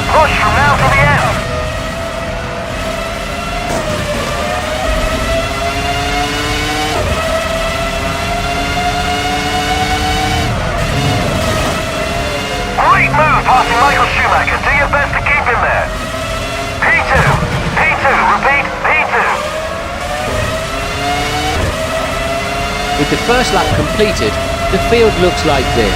Push from now to the end. Great move passing Michael Schumacher. Do your best to keep him there. P2, P2, repeat, P2. With the first lap completed, the field looks like this.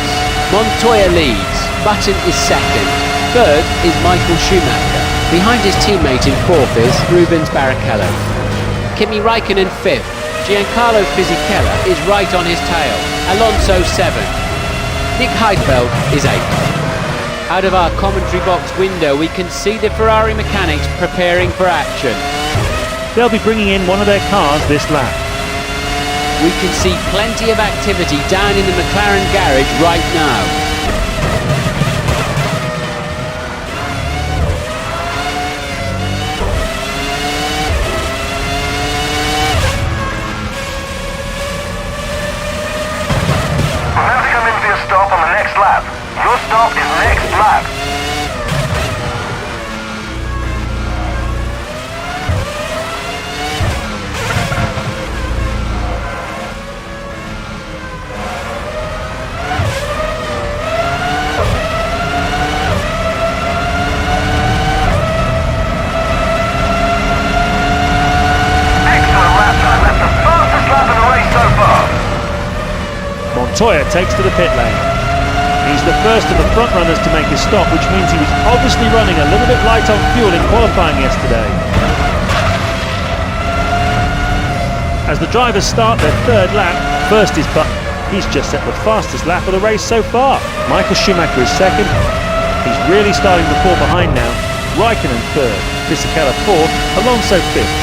Montoya leads, Button is second, third is Michael Schumacher. Behind his teammate in fourth is Rubens Barrichello. Kimi Raikkonen fifth, Giancarlo Fisichella is right on his tail, Alonso seventh. Nick Heidfeld is eighth. Out of our commentary box window we can see the Ferrari mechanics preparing for action. They'll be bringing in one of their cars this lap. We can see plenty of activity down in the McLaren garage right now. Remember to come in for your stop on the next lap. Your stop is next lap. Montoya takes to the pit lane. He's the first of the front runners to make his stop, which means he was obviously running a little bit light on fuel in qualifying yesterday. As the drivers start their third lap, first is Button. He's just set the fastest lap of the race so far. Michael Schumacher is second. He's really starting to fall behind now. Raikkonen third, Fisichella fourth, Alonso fifth.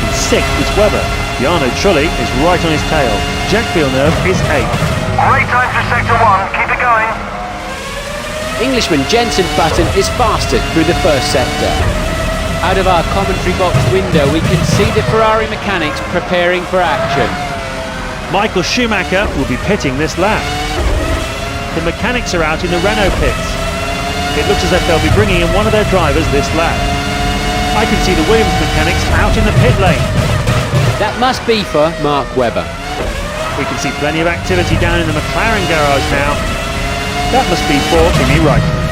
In sixth is Webber. Jarno Trulli is right on his tail. Jak V2 is eighth. Great time through sector 1, keep it going. Englishman Jenson Button is fastest through the first sector. Out of our commentary box window we can see the Ferrari mechanics preparing for action. Michael Schumacher will be pitting this lap. The mechanics are out in the Renault pits. It looks as if they'll be bringing in one of their drivers this lap. I can see the Williams mechanics out in the pit lane. That must be for Mark Webber. We can see plenty of activity down in the McLaren garage now. That must be for Kimi Raikkonen.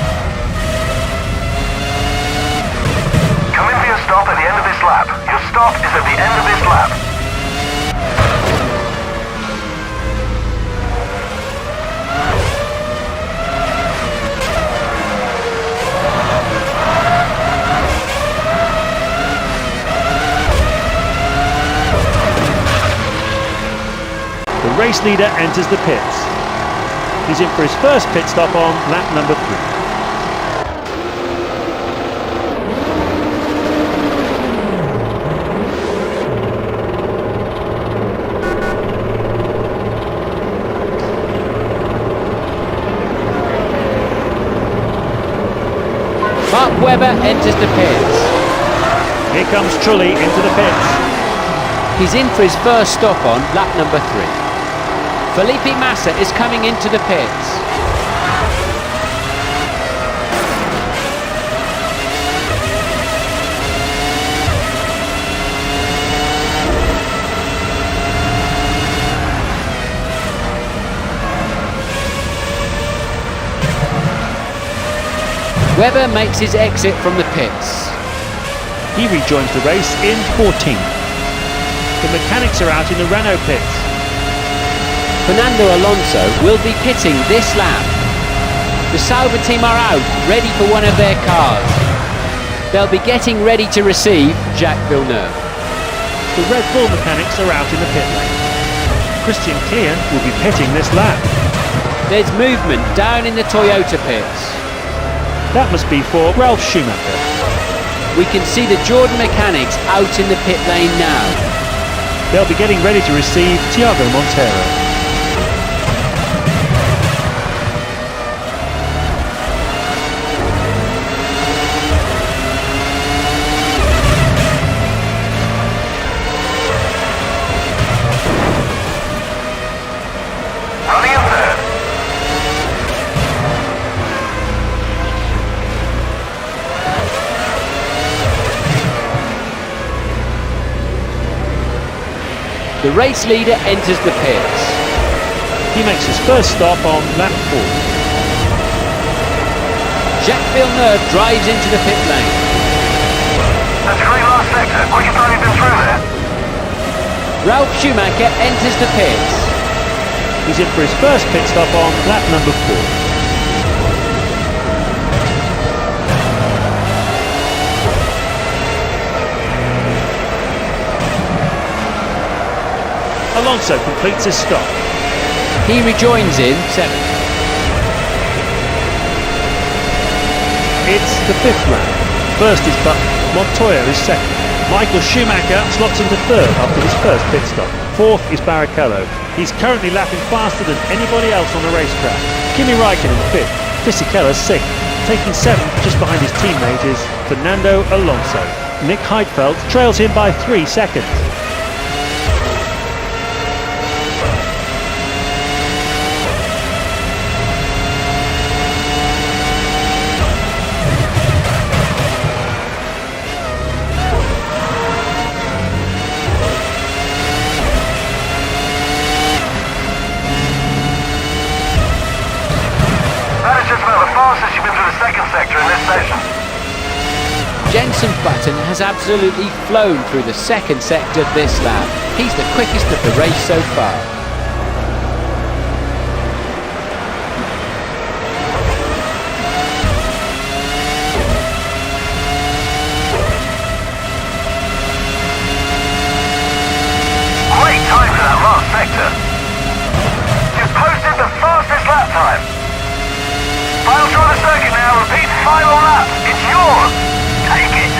Come in for your stop at the end of this lap. Your stop is at the end of this lap. The race leader enters the pits. He's in for his first pit stop on lap number 3. Mark Webber enters the pits. Here comes Trulli into the pits. He's in for his first stop on lap number 3. Felipe Massa is coming into the pits. Webber makes his exit from the pits. He rejoins the race in 14th. The mechanics are out in the Renault pits. Fernando Alonso will be pitting this lap. The Sauber team are out, ready for one of their cars. They'll be getting ready to receive Jak V2. The Red Bull mechanics are out in the pit lane. Christian Klein will be pitting this lap. There's movement down in the Toyota pits. That must be for Ralf Schumacher. We can see the Jordan mechanics out in the pit lane now. They'll be getting ready to receive Thiago Monteiro. The race leader enters the pits. He makes his first stop on lap 4. Jak V2 drives into the pit lane. That's a great last sector. Quickest time you've been through there. Ralf Schumacher enters the pits. He's in for his first pit stop on lap number 4. Alonso completes his stop. He rejoins in 7th. It's the 5th lap. First is Button, Montoya is 2nd. Michael Schumacher slots into 3rd after his first pit stop. 4th is Barrichello. He's currently lapping faster than anybody else on the racetrack. Kimi Raikkonen 5th, Fisichella 6th. Taking 7th just behind his teammate is Fernando Alonso. Nick Heidfeld trails him by 3 seconds. Fastest you've been through the second sector in this session. Jenson Button has absolutely flown through the second sector this lap. He's the quickest of the race so far. Great time for that last sector. You've posted the fastest lap time. Final draw the circuit now, repeat final lap. It's yours. Take it.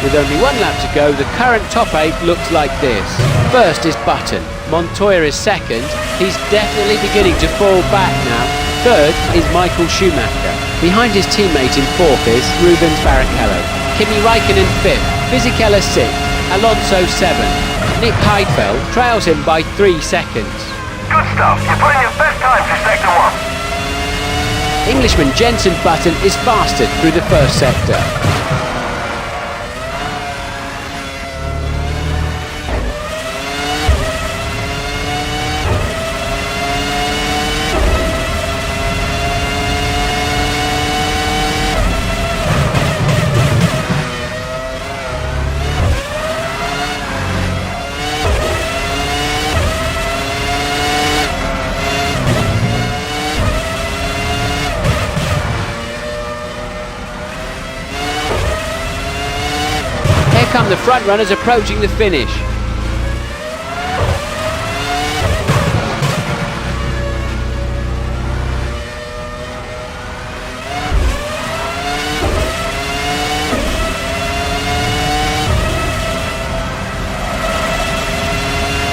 With only 1 lap to go, the current top 8 looks like this. First is Button. Montoya is 2nd. He's definitely beginning to fall back now. 3rd is Michael Schumacher. Behind his teammate in 4th is Rubens Barrichello. Kimi Raikkonen 5th. Fisichella 6th. Alonso 7th. Nick Heidfeld trails him by 3 seconds. Good stuff. You're putting your best time through sector 1. Englishman Jenson Button is fastest through the first sector. Here come the front runners approaching the finish.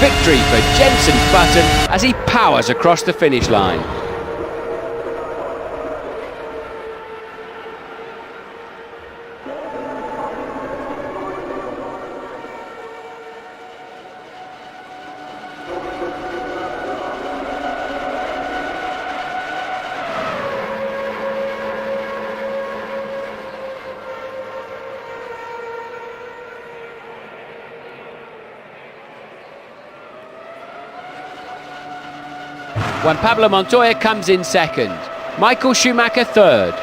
Victory for Jenson Button as he powers across the finish line. Juan Pablo Montoya comes in 2nd. Michael Schumacher 3rd.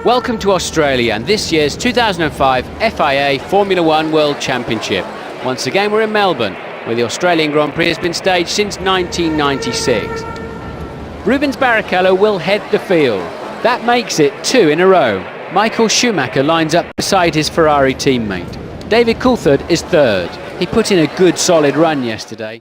Welcome to Australia and this year's 2005 FIA Formula One World Championship. Once again we're in Melbourne, where the Australian Grand Prix has been staged since 1996. Rubens Barrichello will head the field. That makes it 2 in a row. Michael Schumacher lines up beside his Ferrari teammate. David Coulthard is third. He put in a good solid run yesterday.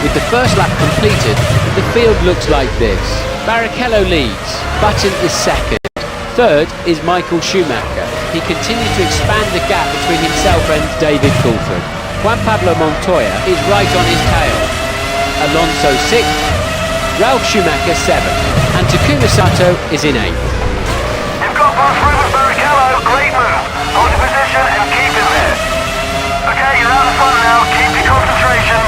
With the first lap completed, the field looks like this. Barrichello leads, Button is second. Third is Michael Schumacher. He continues to expand the gap between himself and David Coulthard. Juan Pablo Montoya is right on his tail. Alonso 6th, Ralf Schumacher 7th, and Takuma Sato is in 8th. You've got past Rubens Barrichello, great move. Hold your position and keep him there. Okay, you're out of front now, keep your concentration.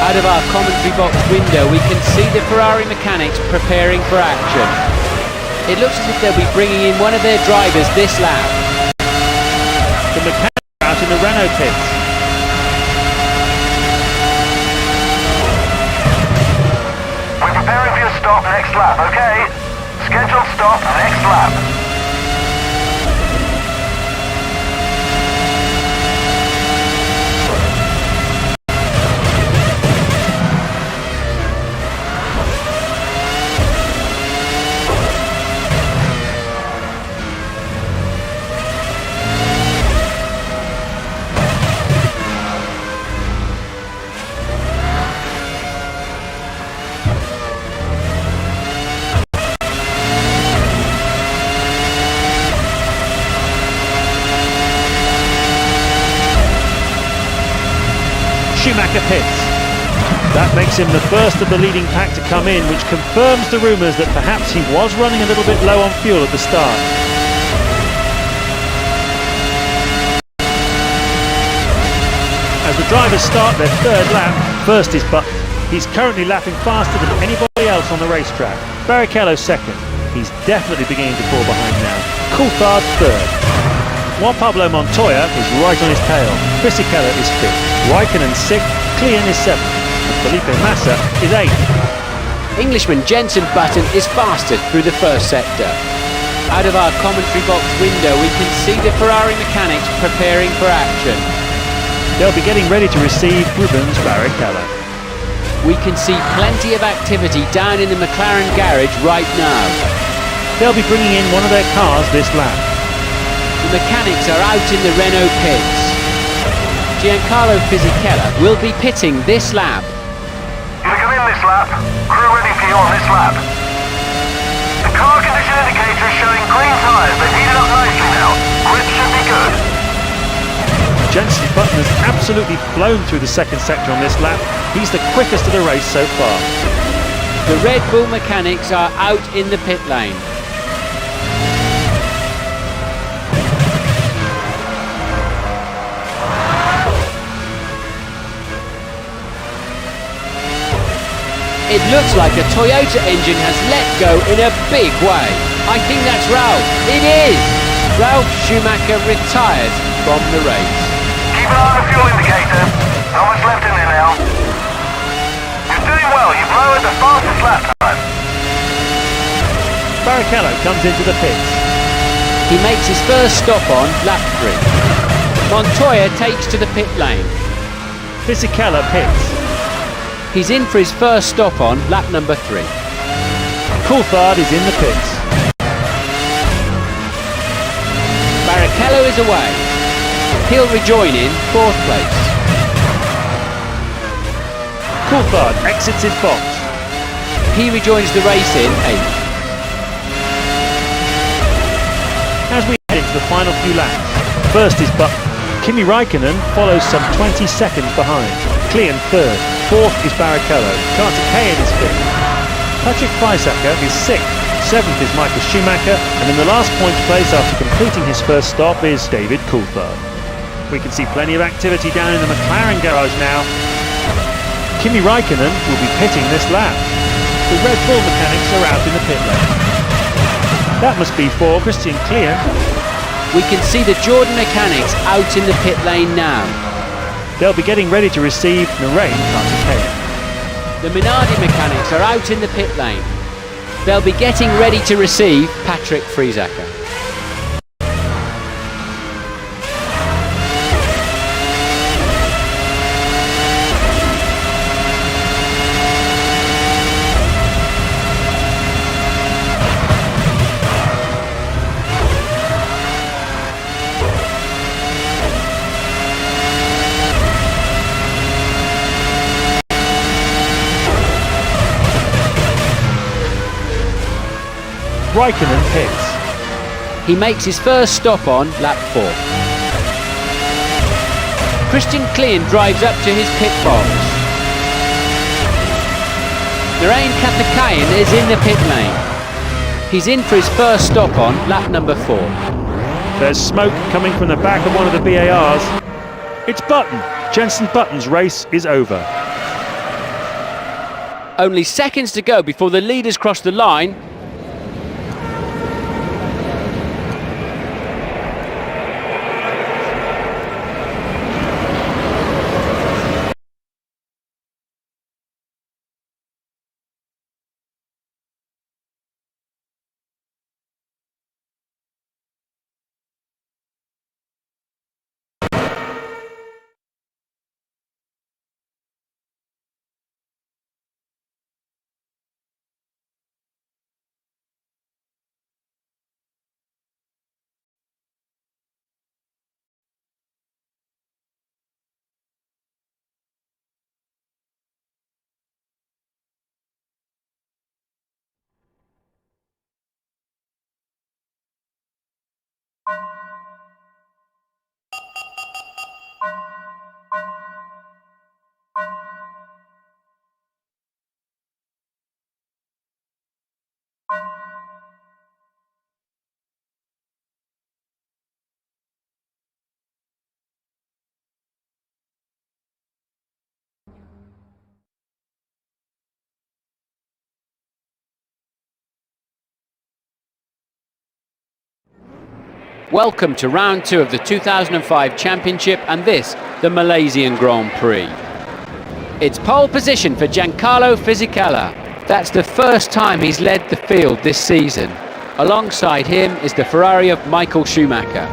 Out of our commentary box window we can see the Ferrari mechanics preparing for action. It looks as if they'll be bringing in one of their drivers this lap. The mechanics are out in the Renault pits. We're preparing for your stop next lap, okay? Scheduled stop next lap. Schumacher pits. That makes him the first of the leading pack to come in, which confirms the rumours that perhaps he was running a little bit low on fuel at the start. As the drivers start their third lap, first is Button. He's currently lapping faster than anybody else on the racetrack. Barrichello second. He's definitely beginning to fall behind now. Coulthard third. Juan Pablo Montoya is right on his tail. Fisichella is fifth. Raikkonen sixth. Klein is seventh. And Felipe Massa is eighth. Englishman Jenson Button is fastest through the first sector. Out of our commentary box window we can see the Ferrari mechanics preparing for action. They'll be getting ready to receive Rubens Barrichello. We can see plenty of activity down in the McLaren garage right now. They'll be bringing in one of their cars this lap. The mechanics are out in the Renault pits. Giancarlo Fisichella will be pitting this lap. You're to come in this lap. Crew ready for you on this lap. The car condition indicator is showing green tyres. They've heated up nicely now. Grip should be good. Jenson Button has absolutely flown through the second sector on this lap. He's the quickest of the race so far. The Red Bull mechanics are out in the pit lane. It looks like a Toyota engine has let go in a big way. I think that's Ralf. It is! Ralf Schumacher retires from the race. Keep an eye on the fuel indicator. Not much left in there now. You're doing well. You've lowered the fastest lap time. Barrichello comes into the pits. He makes his first stop on lap 3. Montoya takes to the pit lane. Fisichella pits. He's in for his first stop on lap number 3. Coulthard is in the pits. Barrichello is away. He'll rejoin in 4th place. Coulthard exits his box. He rejoins the race in 8th. As we head into the final few laps, first is Button. Kimi Raikkonen follows some 20 seconds behind. Klein third. 4th is Barrichello. Carter Kayen is 5th. Patrick Feisacker is 6th. 7th is Michael Schumacher. And in the last points place after completing his first stop is David Coulthard. We can see plenty of activity down in the McLaren garage now. Kimi Raikkonen will be pitting this lap. The Red Bull mechanics are out in the pit lane. That must be for Christian Klein. We can see the Jordan mechanics out in the pit lane now. They'll be getting ready to receive Narain Carter. The Minardi mechanics are out in the pit lane. They'll be getting ready to receive Patrick Friesacker. Raikkonen pits. He makes his first stop on lap 4. Christian Klein drives up to his pit box. Narain Kathakayan is in the pit lane. He's in for his first stop on lap number 4. There's smoke coming from the back of one of the BARs. It's Button. Jenson Button's race is over. Only seconds to go before the leaders cross the line. Welcome to round 2 of the 2005 Championship and this, the Malaysian Grand Prix. It's pole position for Giancarlo Fisichella. That's the first time he's led the field this season. Alongside him is the Ferrari of Michael Schumacher.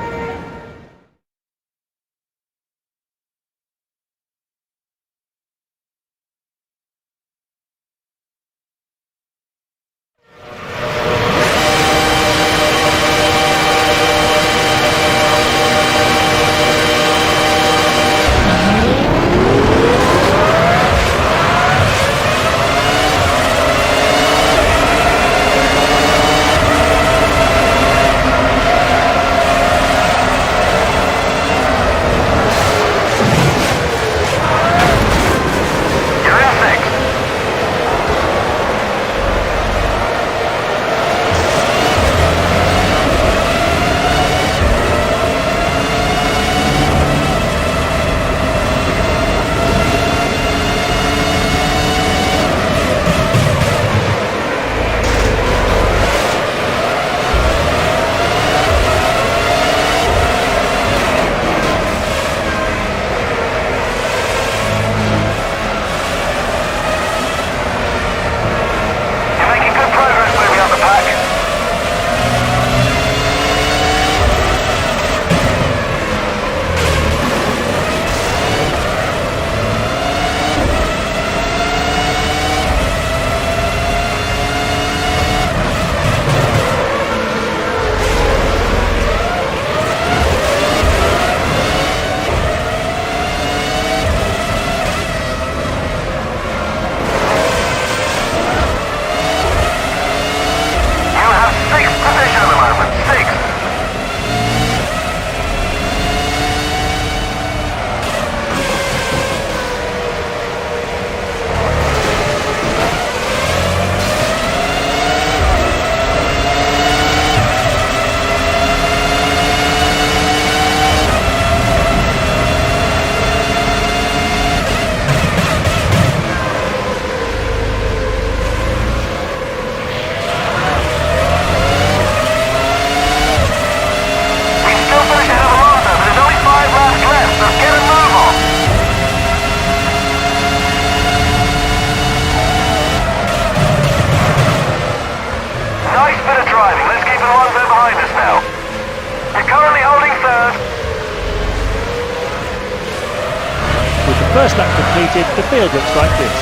First lap completed, the field looks like this.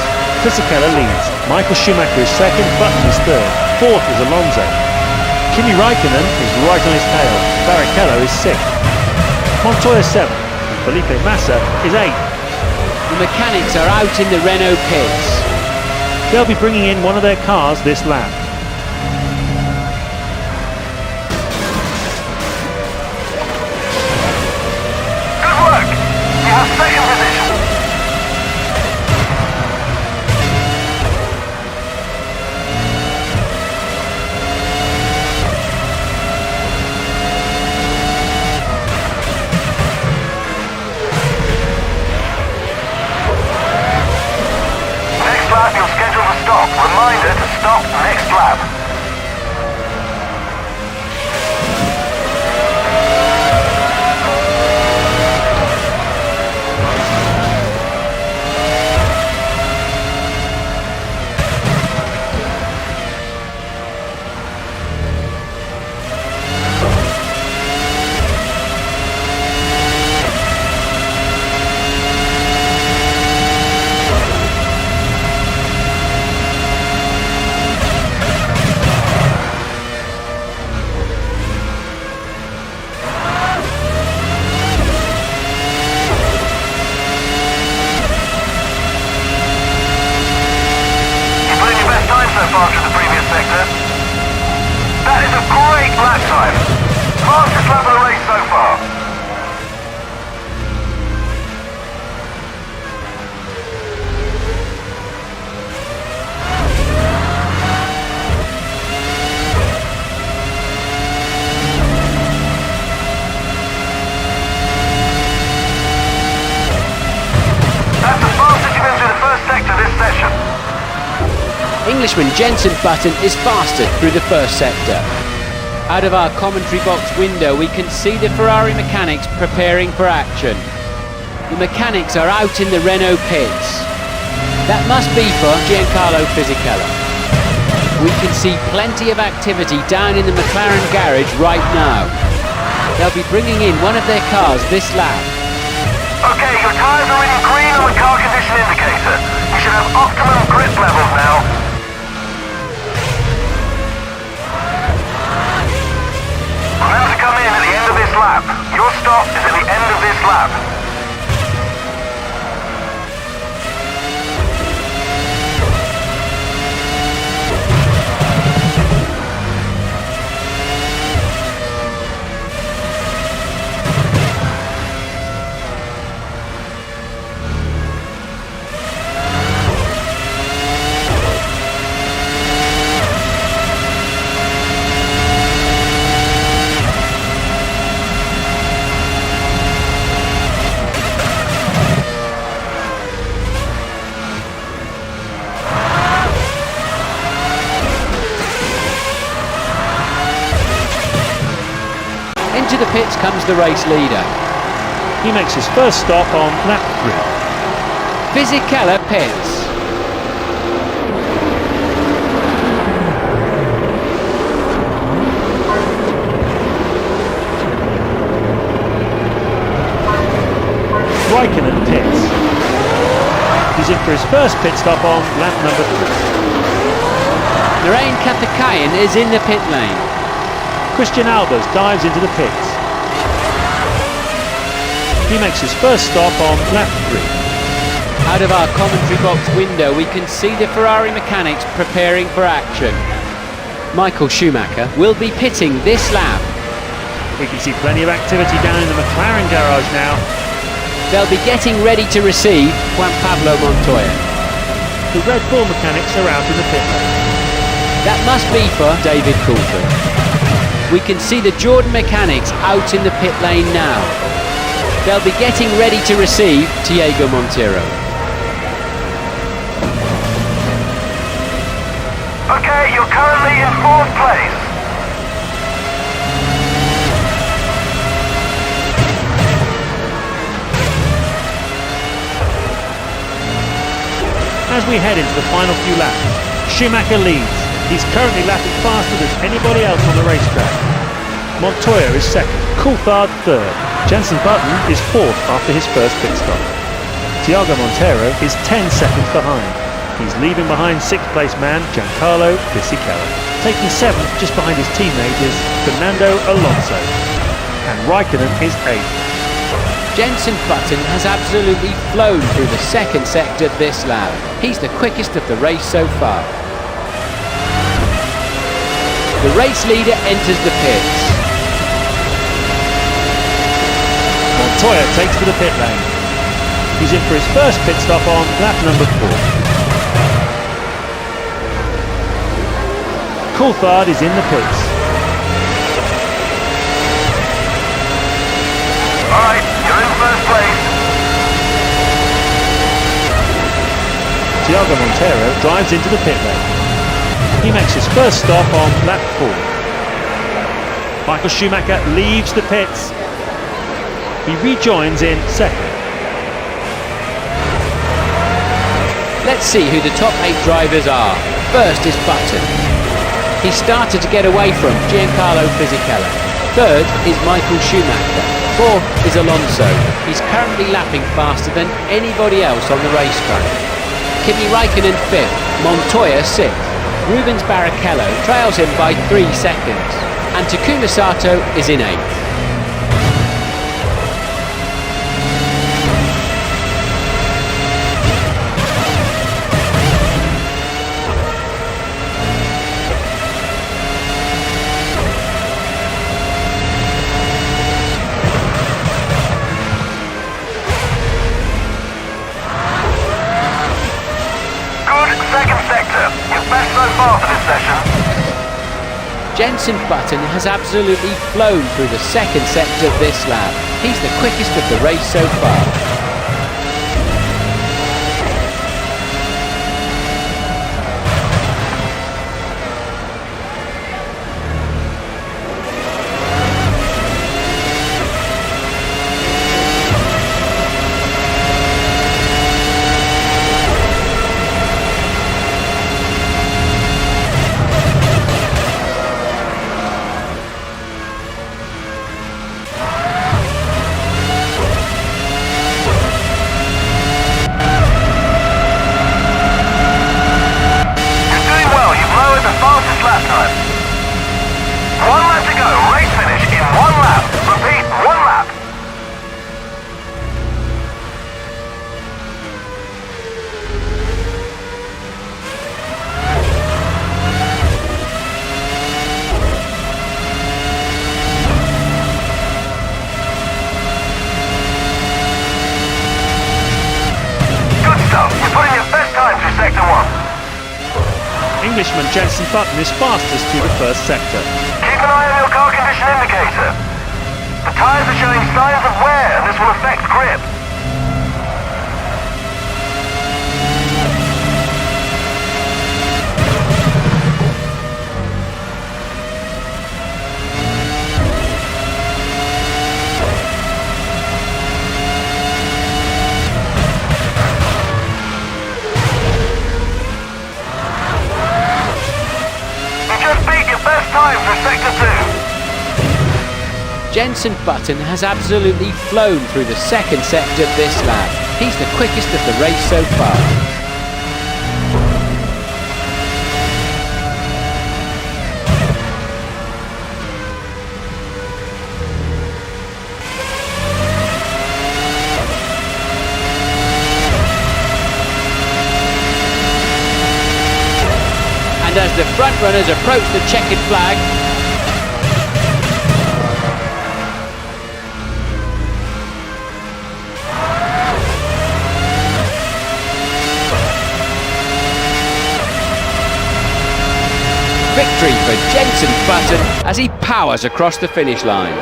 Fisichella leads, Michael Schumacher is second, Button is third, fourth is Alonso. Kimi Raikkonen is right on his tail, Barrichello is sixth. Montoya seventh, and Felipe Massa is eighth. The mechanics are out in the Renault pits. They'll be bringing in one of their cars this lap. Good work! You have second position. You're scheduled to stop. Reminder to stop next lap. So far to the previous sector. That is a great lap time. Fastest lap of the race so far. That's the fastest you've been through the first sector this session. Englishman Jenson Button is faster through the first sector. Out of our commentary box window, we can see the Ferrari mechanics preparing for action. The mechanics are out in the Renault pits. That must be for Giancarlo Fisichella. We can see plenty of activity down in the McLaren garage right now. They'll be bringing in one of their cars this lap. Okay, your tyres are reading green on the car condition indicator. You should have optimum grip levels now. Remember to come in at the end of this lap. Your stop is at the end of this lap. Into the pits comes the race leader. He makes his first stop on lap 3. Fisichella pits. Raikkonen pits. He's in for his first pit stop on lap number 3. Narain Kathakayan is in the pit lane. Christian Albers dives into the pits. He makes his first stop on lap 3. Out of our commentary box window, we can see the Ferrari mechanics preparing for action. Michael Schumacher will be pitting this lap. We can see plenty of activity down in the McLaren garage now. They'll be getting ready to receive Juan Pablo Montoya. The Red Bull mechanics are out in the pit lane. That must be for David Coulthard. We can see the Jordan mechanics out in the pit lane now. They'll be getting ready to receive Diego Montero. Okay, you're currently in 4th place. As we head into the final few laps, Schumacher leads. He's currently lapping faster than anybody else on the racetrack. Montoya is second, Coulthard third. Jenson Button is fourth after his first pit stop. Tiago Montero is 10 seconds behind. He's leaving behind 6th place man Giancarlo Fisichella. Taking 7th just behind his teammate is Fernando Alonso. And Raikkonen is 8th. Jenson Button has absolutely flown through the second sector this lap. He's the quickest of the race so far. The race leader enters the pits. Montoya takes to the pit lane. He's in for his first pit stop on lap number 4. Coulthard is in the pits. Alright, you're in 1st place. Tiago Montero drives into the pit lane. He makes his first stop on lap 4. Michael Schumacher leaves the pits. He rejoins in 2nd. Let's see who the top 8 drivers are. First is Button. He started to get away from Giancarlo Fisichella. Third is Michael Schumacher. Fourth is Alonso. He's currently lapping faster than anybody else on the racetrack. Kimi Raikkonen 5th. Montoya 6th. Rubens Barrichello trails him by 3 seconds, and Takuma Sato is in 8th. Jenson Button has absolutely flown through the second sector of this lap. He's the quickest of the race so far. Irishman Jenson Button is fastest through the first sector. Keep an eye on your car condition indicator. The tyres are showing signs of wear and this will affect grip. Best time for Sector 2. Jenson Button has absolutely flown through the second sector of this lap. He's the quickest of the race so far. And as the front runners approach the checkered flag, victory for Jenson Button as he powers across the finish line.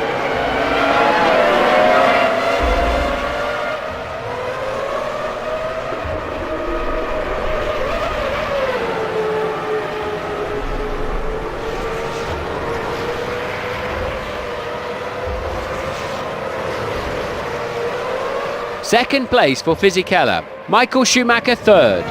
Second place for Fisichella, Michael Schumacher third.